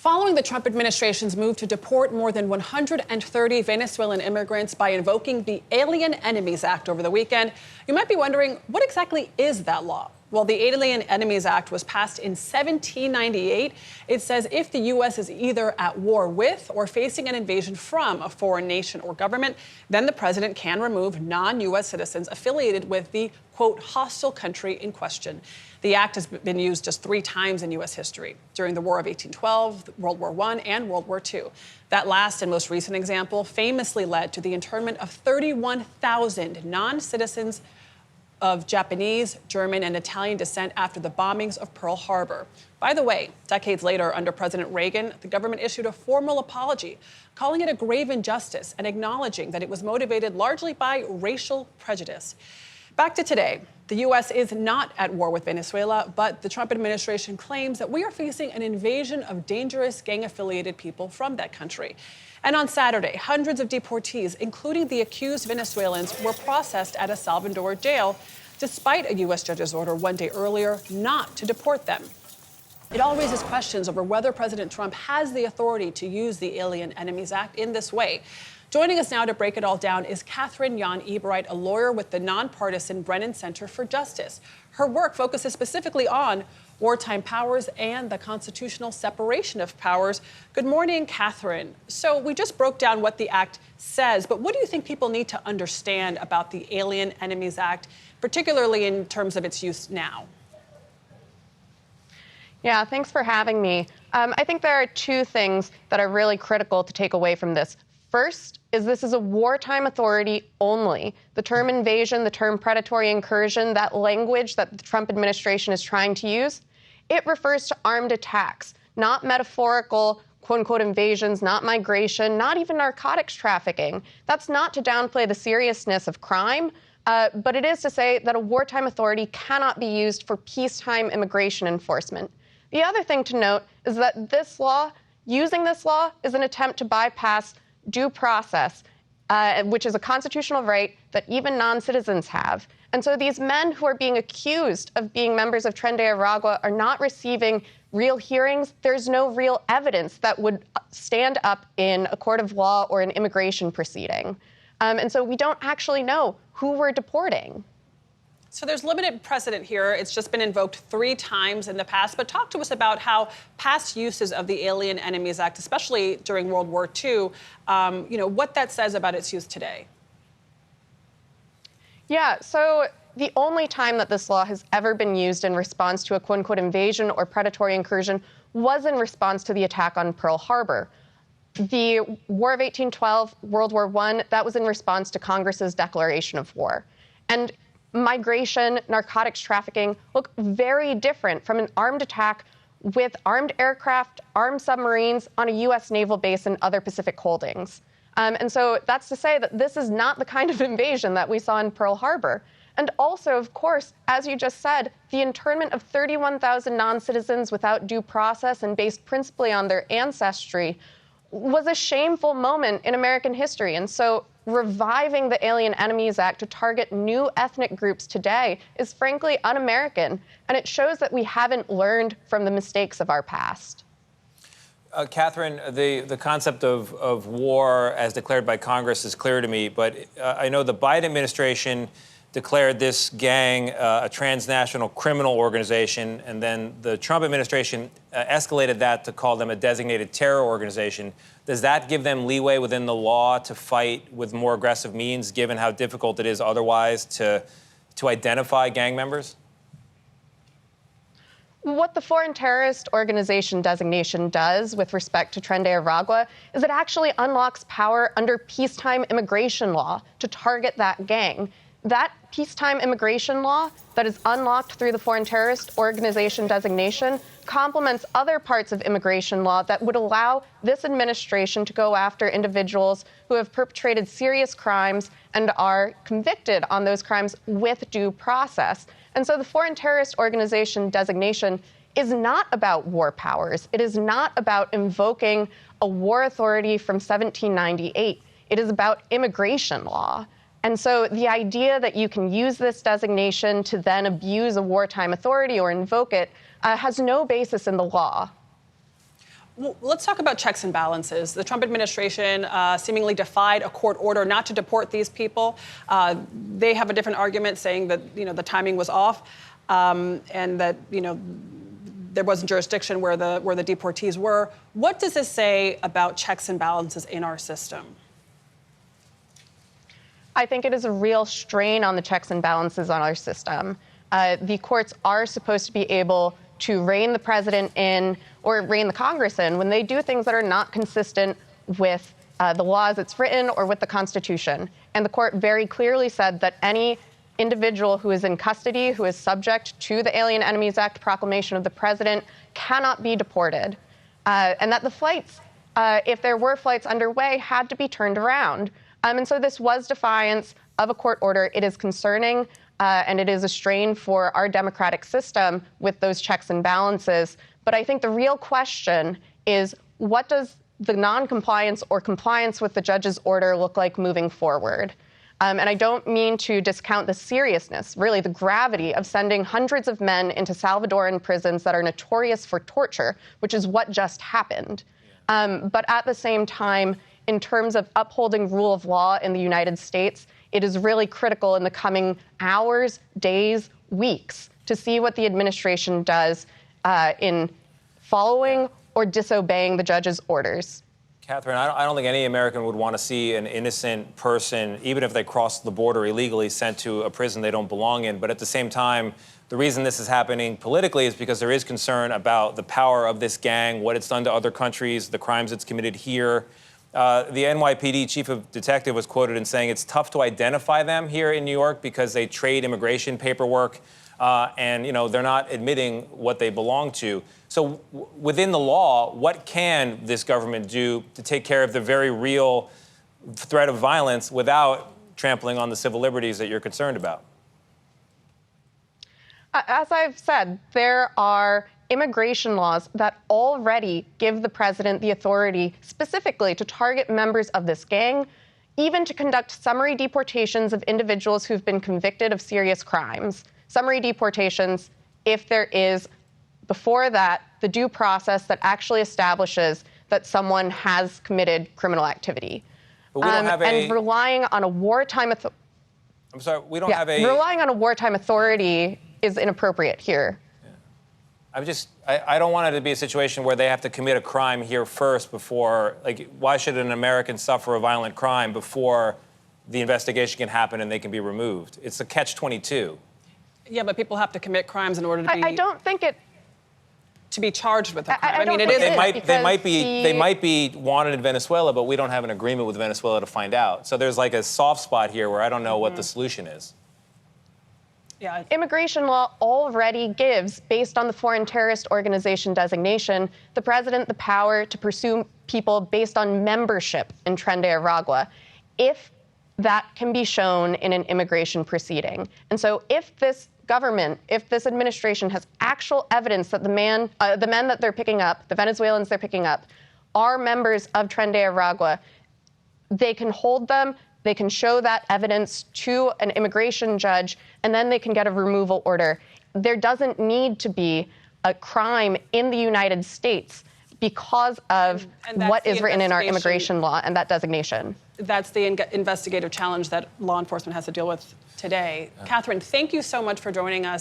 Following the Trump administration's move to deport more than 130 Venezuelan immigrants by invoking the Alien Enemies Act over the weekend, you might be wondering, what exactly is that law? Well, the Alien Enemies Act was passed in 1798. It says if the U.S. is either at war with or facing an invasion from a foreign nation or government, then the president can remove non-U.S. citizens affiliated with the, quote, hostile country in question. The act has been used just 3 times in U.S. history, during the War of 1812, World War I, and World War II. That last and most recent example famously led to the internment of 31,000 non-citizens of Japanese, German, and Italian descent after the bombings of Pearl Harbor. By the way, decades later, under President Reagan, the government issued a formal apology, calling it a grave injustice and acknowledging that it was motivated largely by racial prejudice. Back to today, the U.S. is not at war with Venezuela, but the Trump administration claims that we are facing an invasion of dangerous gang-affiliated people from that country. And on Saturday, hundreds of deportees, including the accused Venezuelans, were processed at a Salvador jail, despite a U.S. judge's order one day earlier not to deport them. It all raises questions over whether President Trump has the authority to use the Alien Enemies Act in this way. Joining us now to break it all down is Catherine Jan Ebright, a lawyer with the nonpartisan Brennan Center for Justice. Her work focuses specifically on wartime powers and the constitutional separation of powers. Good morning, Catherine. So we just broke down what the act says, but what do you think people need to understand about the Alien Enemies Act, particularly in terms of its use now? Yeah, thanks for having me. I think there are 2 things that are really critical to take away from this. First is this is a wartime authority only. The term invasion, the term predatory incursion, that language that the Trump administration is trying to use, it refers to armed attacks, not metaphorical, quote-unquote, invasions, not migration, not even narcotics trafficking. That's not to downplay the seriousness of crime, but it is to say that a wartime authority cannot be used for peacetime immigration enforcement. The other thing to note is that this law, using this law, is an attempt to bypass due process, which is a constitutional right that even non-citizens have. And so these men who are being accused of being members of Tren de Aragua are not receiving real hearings. There's no real evidence that would stand up in a court of law or an immigration proceeding. And so we don't actually know who we're deporting. So there's limited precedent here. It's just been invoked 3 times in the past. But talk to us about how past uses of the Alien Enemies Act, especially during World War II, what that says about its use today. Yeah, so the only time that this law has ever been used in response to a quote-unquote invasion or predatory incursion was in response to the attack on Pearl Harbor. The War of 1812, World War I, that was in response to Congress's declaration of war. And migration, narcotics trafficking look very different from an armed attack with armed aircraft, armed submarines on a U.S. naval base and other Pacific holdings. And so that's to say that this is not the kind of invasion that we saw in Pearl Harbor. And also, of course, as you just said, the internment of 31,000 non-citizens without due process and based principally on their ancestry was a shameful moment in American history. And so reviving the Alien Enemies Act to target new ethnic groups today is frankly un-American, and it shows that we haven't learned from the mistakes of our past. Catherine, the concept of war as declared by Congress is clear to me, but I know the Biden administration declared this gang a transnational criminal organization, and then the Trump administration escalated that to call them a designated terror organization. Does that give them leeway within the law to fight with more aggressive means, given how difficult it is otherwise to identify gang members? What the Foreign Terrorist Organization designation does with respect to Tren de Aragua is it actually unlocks power under peacetime immigration law to target that gang. That peacetime immigration law that is unlocked through the Foreign Terrorist Organization designation complements other parts of immigration law that would allow this administration to go after individuals who have perpetrated serious crimes and are convicted on those crimes with due process. And so the Foreign Terrorist Organization designation is not about war powers. It is not about invoking a war authority from 1798. It is about immigration law. And so the idea that you can use this designation to then abuse a wartime authority or invoke it has no basis in the law. Well, let's talk about checks and balances. The Trump administration seemingly defied a court order not to deport these people. They have a different argument saying that, the timing was off and that, there wasn't jurisdiction where the deportees were. What does this say about checks and balances in our system? I think it is a real strain on the checks and balances on our system. The courts are supposed to be able to rein the president in or rein the Congress in when they do things that are not consistent with the law as it's written or with the Constitution. And the court very clearly said that any individual who is in custody, who is subject to the Alien Enemies Act proclamation of the president, cannot be deported. And that the flights, if there were flights underway, had to be turned around. And so this was defiance of a court order. It is concerning, and it is a strain for our democratic system with those checks and balances. But I think the real question is, what does the noncompliance or compliance with the judge's order look like moving forward? And I don't mean to discount the seriousness, really the gravity of sending hundreds of men into Salvadoran prisons that are notorious for torture, which is what just happened. But at the same time, in terms of upholding rule of law in the United States, it is really critical in the coming hours, days, weeks to see what the administration does in following or disobeying the judge's orders. Catherine, I don't think any American would want to see an innocent person, even if they crossed the border illegally, sent to a prison they don't belong in. But at the same time, the reason this is happening politically is because there is concern about the power of this gang, what it's done to other countries, the crimes it's committed here. The NYPD chief of detective was quoted in saying it's tough to identify them here in New York because they trade immigration paperwork and, they're not admitting what they belong to. So within the law, what can this government do to take care of the very real threat of violence without trampling on the civil liberties that you're concerned about? As I've said, there are immigration laws that already give the president the authority specifically to target members of this gang, even to conduct summary deportations of individuals who've been convicted of serious crimes. Summary deportations, if there is, before that, the due process that actually establishes that someone has committed criminal activity. But we don't have and relying on a wartime relying on a wartime authority is inappropriate here. I don't want it to be a situation where they have to commit a crime here first before, why should an American suffer a violent crime before the investigation can happen and they can be removed? It's a catch-22. Yeah, but people have to commit crimes in order to be... I don't think it... To be charged with a crime. They might be wanted in Venezuela, but we don't have an agreement with Venezuela to find out. So there's a soft spot here where I don't know what the solution is. Yeah. Immigration law already gives, based on the foreign terrorist organization designation, the president the power to pursue people based on membership in Tren de Aragua, if that can be shown in an immigration proceeding. And so if this government, if this administration has actual evidence that the men that they're picking up, the Venezuelans they're picking up, are members of Tren de Aragua, they can hold them, they can show that evidence to an immigration judge, and then they can get a removal order. There doesn't need to be a crime in the United States because of what is written in our immigration law and that designation. That's the investigative challenge that law enforcement has to deal with today. Catherine, thank you so much for joining us.